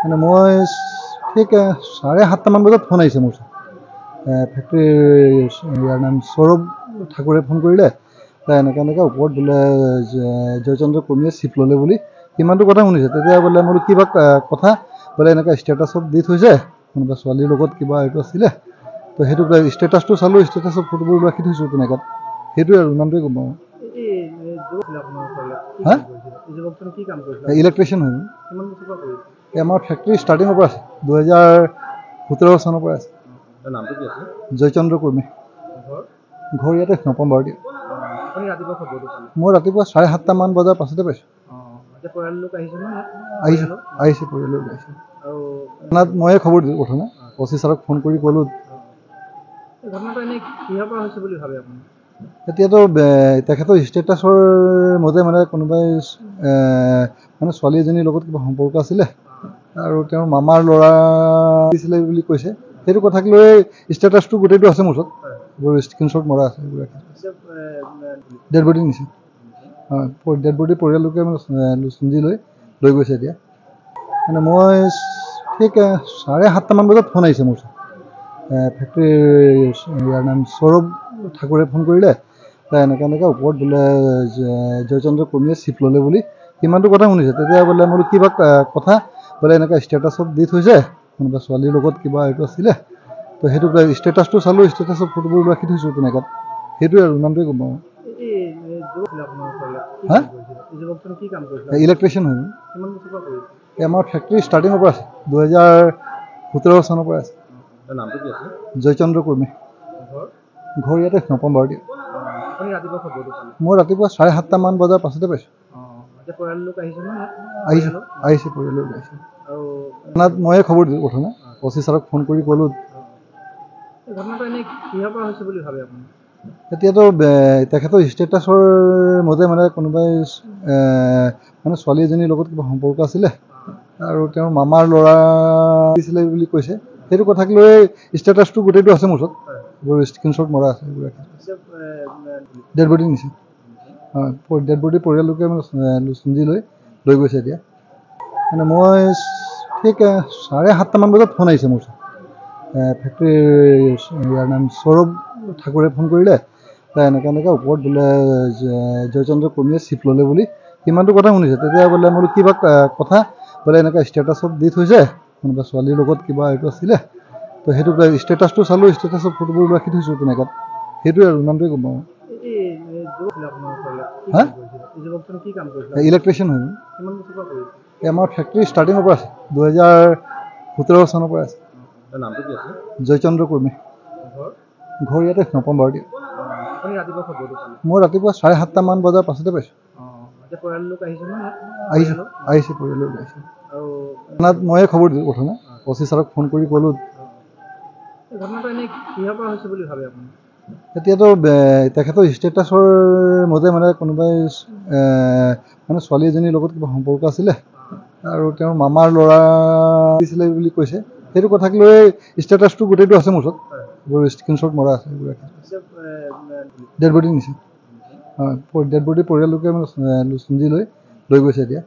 মানে মই ঠিক 7:30মান বজাত ফোন আহিছে মোৰ ফেক্টৰীৰ ইয়াৰ নাম সৌৰভ ঠাকুৰে ফোন কৰিলে এনেকৈ ওপৰত বোলে জয়চন্দ্ৰ কৰ্মীয়ে চিপ ল'লে বুলি সিমানটো কথা শুনিছে। তেতিয়া বোলে মই কিবা কথা বোলে এনেকৈ ষ্টেটাছত দি থৈছে কোনোবা ছোৱালীৰ লগত কিবা এইটো আছিলে তো সেইটো ষ্টেটাছটো চালোঁ, ষ্টেটাছত ফটোবোৰ ৰাখি থৈছোঁ তেনেকৈ সেইটোৱে আৰু ইমানটোৱে গম পাওঁ। ইলেক্ট্ৰিচিয়ান হয় আমাৰ ফেক্টৰী ষ্টাৰ্টিঙৰ পৰা আছে 2017 চনৰ পৰা আছে। জয়চন্দ্ৰ কৰ্মী ঘৰ ইয়াতে নপাম বাৰু দিয়া। মই ৰাতিপুৱা 7:30মান বজাৰ পাছতে পাইছোঁ। আহিছে পৰিয়ালৰ আহিছে। থানাত ময়ে খবৰ দিলোঁ কথা নাই অচি ছাৰক ফোন কৰি ক'লোঁ। এতিয়াতো তেখেতৰ ষ্টেটাছৰ মতে মানে কোনোবাই মানে ছোৱালী এজনীৰ লগত কিবা সম্পৰ্ক আছিলে আৰু তেওঁৰ মামাৰ ল'ৰা দিছিলে বুলি কৈছে। সেইটো কথাক লৈ ষ্টেটাছটো গোটেইটো আছে মোৰ ওচৰত, স্ক্ৰীনশ্বট মৰা আছে। ডেড বডি নিছে, ডেড বডি পৰিয়াললোকে চুঞ্জি লৈ গৈছে এতিয়া। মানে মই ঠিক 7:30মান বজাত ফোন আহিছে মোৰ ফেক্টৰীৰ ইয়াৰ নাম সৌৰভ ঠাকুৰে ফোন কৰিলে এনেকৈ ওপৰত বোলে জয়চন্দ্ৰ কৰ্মীয়ে চিপ ল'লে বুলি সিমানটো কথা শুনিছে। তেতিয়া বোলে মই কিবা কথা বোলে এনেকৈ ষ্টেটাছত দি থৈছে কোনোবা ছোৱালীৰ লগত কিবা এইটো আছিলে তো সেইটো ষ্টেটাছটো চালোঁ, ষ্টেটাছত ফটোবোৰ ৰাখি থৈছোঁ তেনেকৈ সেইটোৱে আৰু ইমানটোৱে গম পাওঁ। ইলেক্ট্ৰিচিয়ান হয় আমাৰ ফেক্টৰী ষ্টাৰ্টিঙৰ পৰা আছে 2017 চনৰ পৰা আছে। জয়চন্দ্ৰ কৰ্মী ঘৰ ইয়াতে নপাম বাৰু দিয়া। মই ৰাতিপুৱা 7:30মান বজাৰ পাছতে পাইছোঁ। আহিছে পৰিয়ালৰ আহিছে। থানাত ময়ে খবৰ দিলোঁ কথা নাই অচি ছাৰক ফোন কৰি ক'লোঁ। এতিয়াতো তেখেতৰ ষ্টেটাছৰ মতে মানে কোনোবাই মানে ছোৱালী এজনীৰ লগত কিবা সম্পৰ্ক আছিলে আৰু তেওঁৰ মামাৰ ল'ৰা দিছিলে বুলি কৈছে। সেইটো কথাক লৈ ষ্টেটাছটো গোটেইটো আছে মোৰ ওচৰত, স্ক্ৰীনশ্বট মৰা আছে। ডেড বডি নিছে, ডেড বডি পৰিয়াললোকে চুঞ্জি লৈ গৈছে এতিয়া। মানে মই ঠিক 7:30মান বজাত ফোন আহিছে মোৰ ফেক্টৰীৰ ইয়াৰ নাম সৌৰভ ঠাকুৰে ফোন কৰিলে এনেকৈ ওপৰত বোলে জয়চন্দ্ৰ কৰ্মীয়ে চিপ ল'লে বুলি সিমানটো কথা শুনিছে। তেতিয়া বোলে মই কিবা কথা বোলে এনেকৈ ষ্টেটাছত দি থৈছে কোনোবা ছোৱালীৰ লগত কিবা এইটো আছিলে তো সেইটো ষ্টেটাছটো চালোঁ, ষ্টেটাছত ফটোবোৰ ৰাখি থৈছোঁ তেনেকৈ সেইটোৱে আৰু ইমানটোৱে গম পাওঁ। ইলেক্ট্ৰিচিয়ান হয় আমাৰ ফেক্টৰী ষ্টাৰ্টিঙৰ পৰা আছে 2017 চনৰ পৰা আছে। জয়চন্দ্ৰ কৰ্মী ঘৰ ইয়াতে নপাম বাৰু দিয়া। মই ৰাতিপুৱা 7:30মান বজাৰ পাছতে পাইছোঁ। আহিছে পৰিয়ালৰ আহিছে। থানাত ময়ে খবৰ দিলোঁ কথা নাই অচি ছাৰক ফোন কৰি ক'লোঁ। এতিয়াতো তেখেতৰ ষ্টেটাছৰ মতে মানে কোনোবাই মানে ছোৱালী এজনীৰ লগত কিবা সম্পৰ্ক আছিলে আৰু তেওঁৰ মামাৰ ল'ৰা দিছিলে বুলি কৈছে। সেইটো কথাক লৈ ষ্টেটাছটো গোটেইটো আছে মোৰ ওচৰত, স্ক্ৰীনশ্বট মৰা আছে। ডেড বডি নিছে, ডেড বডি পৰিয়াললোকে চুঞ্জি লৈ গৈছে এতিয়া।